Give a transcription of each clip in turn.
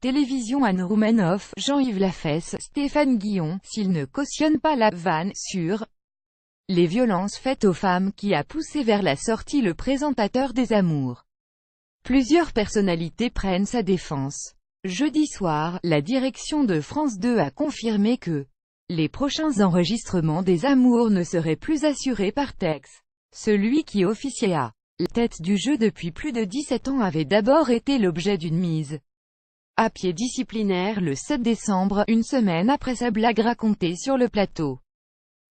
Télévision Anne Roumanoff, Jean-Yves Lafesse, Stéphane Guillon, s'ils ne cautionnent pas la « vanne » sur les violences faites aux femmes qui a poussé vers la sortie le présentateur des Amours. Plusieurs personnalités prennent sa défense. Jeudi soir, la direction de France 2 a confirmé que les prochains enregistrements des Amours ne seraient plus assurés par Tex. Celui qui officiait à la tête du jeu depuis plus de 17 ans avait d'abord été l'objet d'une mise à pied disciplinaire le 7 décembre, une semaine après sa blague racontée sur le plateau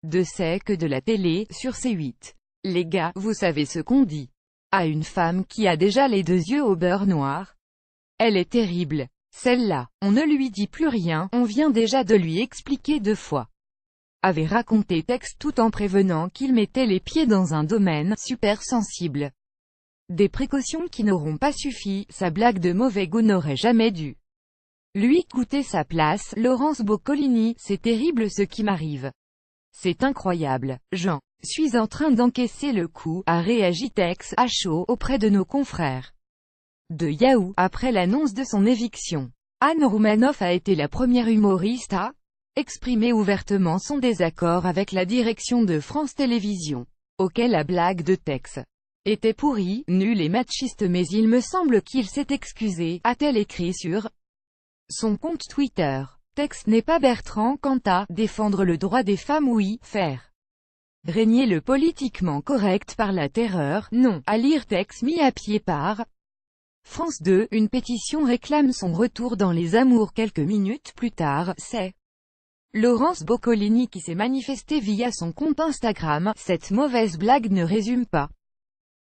de C'est que de la télé, sur C8. Les gars, vous savez ce qu'on dit à une femme qui a déjà les deux yeux au beurre noir? Elle est terrible. Celle-là, on ne lui dit plus rien, on vient déjà de lui expliquer 2 fois. Avait raconté Tex tout en prévenant qu'il mettait les pieds dans un domaine super sensible. Des précautions qui n'auront pas suffi, sa blague de mauvais goût n'aurait jamais dû lui coûter sa place. Laurence Boccolini, c'est terrible ce qui m'arrive. C'est incroyable. J'en suis en train d'encaisser le coup, a réagi Tex à chaud auprès de nos confrères de Yahoo, après l'annonce de son éviction. Anne Roumanoff a été la première humoriste à exprimer ouvertement son désaccord avec la direction de France Télévisions, auquel la blague de Tex était pourrie, nulle et machiste, mais il me semble qu'il s'est excusé, a-t-elle écrit sur son compte Twitter. Tex n'est pas Bertrand Cantat, défendre le droit des femmes oui, faire régner le politiquement correct par la terreur, non, à lire Tex mis à pied par France 2, une pétition réclame son retour dans les Amours. Quelques minutes plus tard, c'est Laurence Boccolini qui s'est manifestée via son compte Instagram. Cette mauvaise blague ne résume pas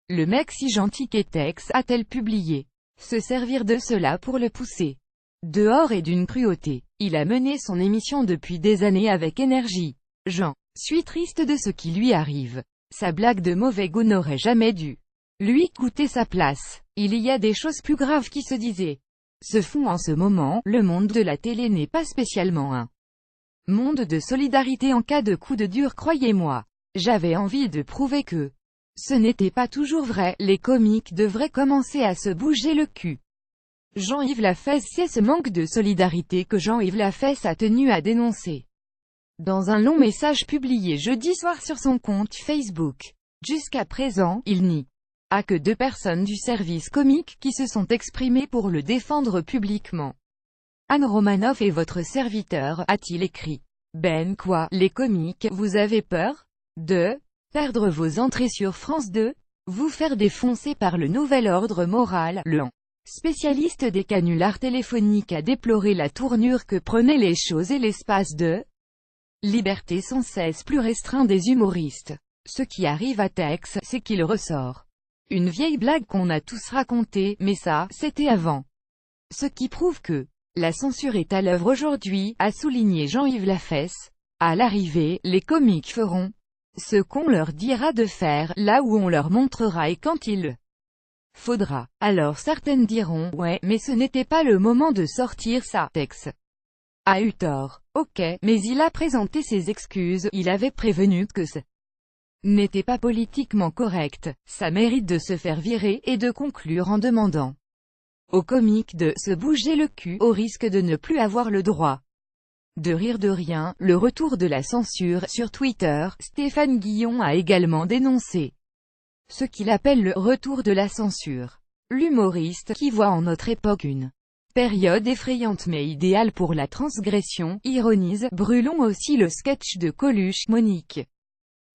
le mec si gentil qu'est Tex, a-t-elle publié. Se servir de cela pour le pousser dehors est d'une cruauté. Il a mené son émission depuis des années avec énergie. J'en suis triste de ce qui lui arrive. Sa blague de mauvais goût n'aurait jamais dû lui coûter sa place. Il y a des choses plus graves qui se font en ce moment. Le monde de la télé n'est pas spécialement un monde de solidarité en cas de coup de dur, croyez-moi. J'avais envie de prouver que ce n'était pas toujours vrai. Les comiques devraient commencer à se bouger le cul. Jean-Yves Lafesse, c'est ce manque de solidarité que Jean-Yves Lafesse a tenu à dénoncer dans un long message publié jeudi soir sur son compte Facebook. Jusqu'à présent, il n'y a que 2 personnes du service comique qui se sont exprimées pour le défendre publiquement. Anne Roumanoff et votre serviteur, a-t-il écrit. Ben quoi, les comiques, vous avez peur de perdre vos entrées sur France 2, vous faire défoncer par le nouvel ordre moral. Le spécialiste des canulars téléphoniques a déploré la tournure que prenaient les choses et l'espace de liberté sans cesse plus restreint des humoristes. Ce qui arrive à Tex, c'est qu'il ressort une vieille blague qu'on a tous racontée, mais ça, c'était avant. Ce qui prouve que la censure est à l'œuvre aujourd'hui, a souligné Jean-Yves Lafesse. À l'arrivée, les comiques feront ce qu'on leur dira de faire, là où on leur montrera et quand il le faudra. Alors certaines diront, ouais, mais ce n'était pas le moment de sortir ça. Tex a eu tort. Ok, mais il a présenté ses excuses, il avait prévenu que ce n'était pas politiquement correct. Ça mérite de se faire virer, et de conclure en demandant aux comiques de se bouger le cul, au risque de ne plus avoir le droit de rire de rien. Le retour de la censure. Sur Twitter, Stéphane Guillon a également dénoncé ce qu'il appelle le retour de la censure. L'humoriste, qui voit en notre époque une période effrayante mais idéale pour la transgression, ironise. Brûlons aussi le sketch de Coluche, Monique.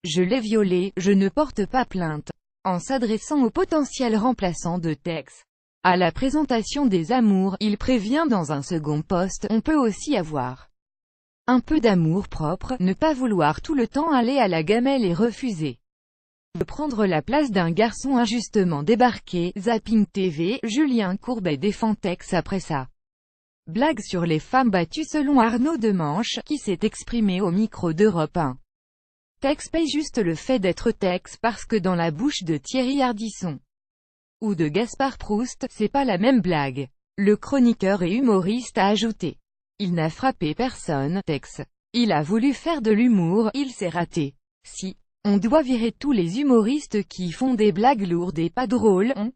Je l'ai violé, je ne porte pas plainte. En s'adressant au potentiel remplaçant de Tex à la présentation des Amours, il prévient dans un second post, on peut aussi avoir un peu d'amour propre, ne pas vouloir tout le temps aller à la gamelle et refuser de prendre la place d'un garçon injustement débarqué. Zapping TV, Julien Courbet défend Tex après ça blague sur les femmes battues selon Arnaud Demanche, qui s'est exprimé au micro d'Europe 1. Tex paye juste le fait d'être Tex parce que dans la bouche de Thierry Ardisson ou de Gaspard Proust, c'est pas la même blague. Le chroniqueur et humoriste a ajouté. Il n'a frappé personne, Tex. Il a voulu faire de l'humour, il s'est raté. Si on doit virer tous les humoristes qui font des blagues lourdes et pas drôles, on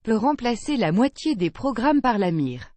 peut remplacer la moitié des programmes par la mire.